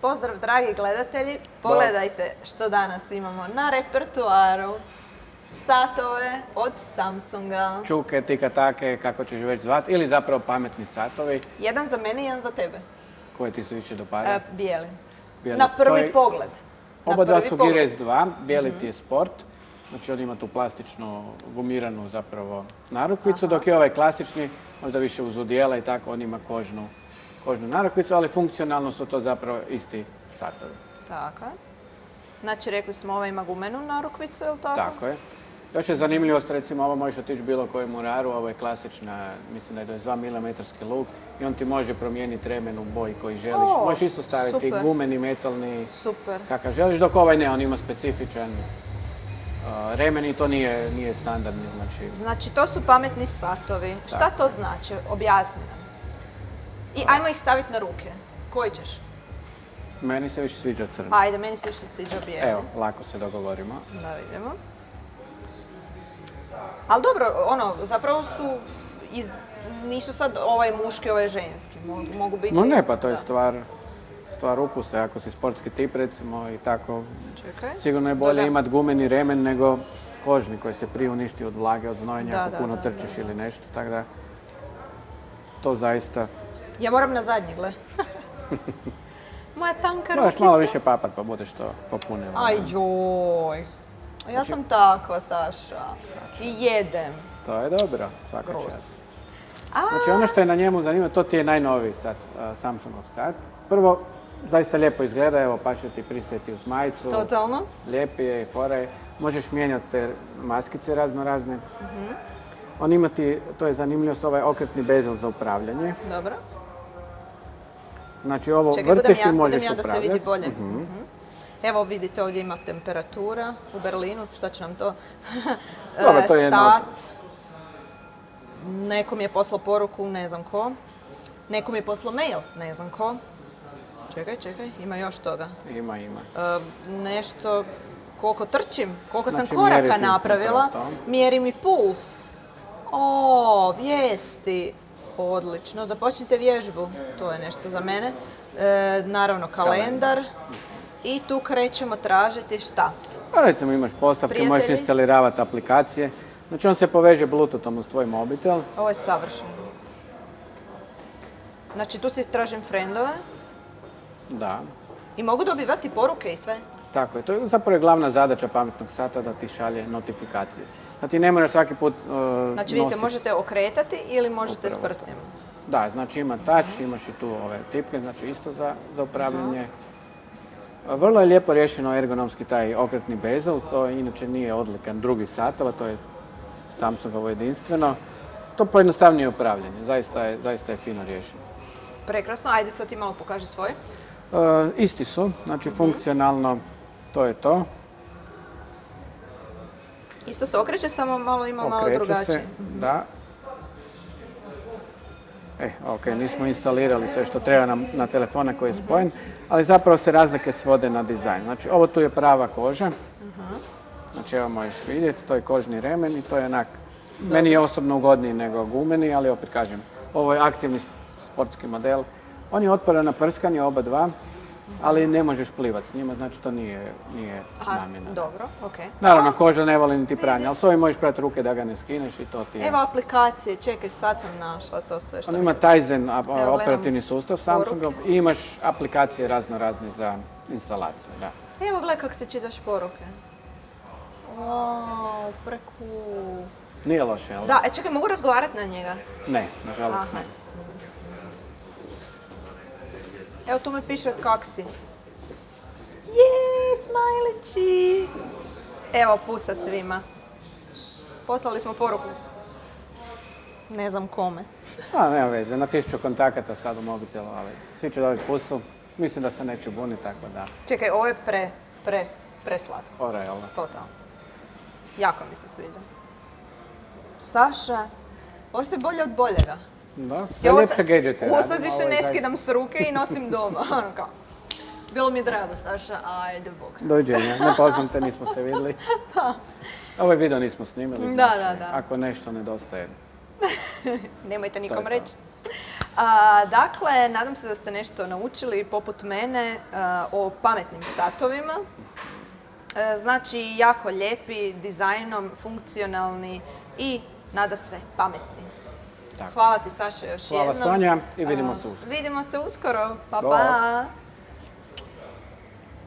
Pozdrav dragi gledatelji, pogledajte što danas imamo na repertuaru. Satove od Samsunga. Čuke, tika-take, kako ćeš već zvati, ili zapravo pametni satovi. Jedan za mene i jedan za tebe. Koje ti se više dopada? Bijeli. Na prvi pogled. Oba dva su Gear S2, bijeli ti je sport. Znači on ima tu plastičnu gumiranu zapravo narukvicu, dok je ovaj klasični, možda više uz udjela i tako, on ima kožnu narukvicu, ali funkcionalno su to zapravo isti satovi. Tako je. Znači rekli smo ovaj ima gumenu narukvicu, je li tako? Tako je. Još je zanimljivost, recimo ovo možeš otići bilo kojem muraru, ovo je klasična, mislim da je 22 mm luk i on ti može promijeniti remen u boji koji želiš. Možeš isto staviti gumeni, metalni, kakav želiš, dok ovaj ne, on ima specifičan remen i to nije standardni. Znači to su pametni satovi. Šta to znači? Objasni nam. I ajmo ih staviti na ruke. Koji ćeš? Meni se više sviđa crni. Ajde, meni se više sviđa bijeli. Evo, lako se dogovorimo. Da vidimo. Ali dobro, zapravo su, nisu sad ovaj muški, ovaj ženski, mogu biti... No ne, pa to je stvar ukusa, ako si sportski tip recimo i tako. Čekaj. Sigurno je bolje imati gumeni remen nego kožni koji se prije uništi od vlage, od znojenja, ako puno trčiš ili nešto, tako da to zaista... Ja moram na zadnji, gle. Moja tanka rukica. Moraš malo više papat pa budeš to popunila. Aj joj. Ja sam takva, Saša. I jedem. To je dobro, svaka čast. Znači ono što je na njemu zanimljivo, to ti je najnoviji sat, Samsungov sat. Prvo, zaista lijepo izgleda, evo pa će ti pristati uz majicu. Totalno. Lijepi je i fora je. Možeš mijenjati te maskice razne. On ima ti, to je zanimljivost, ovaj okretni bezel za upravljanje. Dobro. Znači ovo vrtiš i možeš upravljati. Budem ja da se vidi bolje. Evo vidite, ovdje ima temperatura u Berlinu, šta će nam to? Sat. Nekom je poslao poruku, ne znam ko. Nekom je poslao mail, ne znam ko. Čekaj, ima još toga. Ima. Nešto, koliko trčim, koliko sam koraka napravila, mjeri mi puls. Vijesti. Odlično, započnite vježbu, to je nešto za mene. Naravno kalendar. I tu krećemo tražiti šta? Pa recimo imaš postavke, možeš instalirati aplikacije. Znači on se poveže Bluetoothom uz tvoj mobitel. Ovo je savršeno. Znači tu si tražim friendove. Da. I mogu dobivati poruke i sve? Tako je, to je zapravo glavna zadaća pametnog sata da ti šalje notifikacije. Da ti ne moraš svaki put Znači vidite, možete okretati ili možete s prstima? Da, znači ima touch, imaš i tu ove tipke, znači isto za upravljanje. Vrlo je lijepo rješeno ergonomski taj okretni bezel, to inače nije odlikan drugi satova, to je Samsungovo jedinstveno. To pojednostavnije upravljanje, zaista je fino rješeno. Prekrasno, ajde sad ti malo pokaži svoje. Isti su, znači funkcionalno to je to. Isto se okreće, samo malo ima malo drugačije. Okreće se, da. Nismo instalirali sve što treba na telefone koji je spojen, ali zapravo se razlike svode na dizajn. Znači ovo tu je prava koža, znači evo možeš vidjeti, to je kožni remen i to je onak, meni je osobno ugodniji nego gumeni, ali opet kažem, ovo je aktivni sportski model. On je otporan na prskanje, oba dva, ali ne možeš plivati s njima, znači to nije namjena. Dobro, okej. Naravno, koža ne voli niti pranje, ali s ovim možeš prati ruke da ga ne skineš i to ti je. Evo aplikacije, čekaj, sad sam našla to sve što... On ima Tizen operativni sustav Samsungov i imaš aplikacije razne za instalaciju, da. Evo gledaj kako se čitaš poruke. Wow, precool. Nije loše, jel? Da, čekaj, mogu razgovarati na njega? Ne, nažalost ne. Evo tu mi piše kak si. Smajlići! Evo pusa svima. Poslali smo poruku. Ne znam kome. Nema veze, na 1000 kontakata sad u mobitelu, ali svi će dobiti pusu. Mislim da se neću buniti, tako da... Čekaj, ovo je preslatko. Fora, jel da? Totalno. Jako mi se sviđa. Saša, ovo je bolje od boljega. Da, sve ljepše gadgete. Ovo sad više ne skidam s ruke i nosim doma. Bilo mi je drago, Saša, ajde bok. Doviđenja, ne poznam te, nismo se vidjeli. Da. Ovaj video nismo snimili, znači, ako nešto nedostaje. Nemojte nikom reći. Dakle, nadam se da ste nešto naučili poput mene o pametnim satovima. Znači, jako lijepi, dizajnom, funkcionalni i nadasve pametni. Tako. Hvala ti, Saša, još jednom. Hvala Sonja i vidimo se uskoro. Vidimo se uskoro. Pa Bok. pa!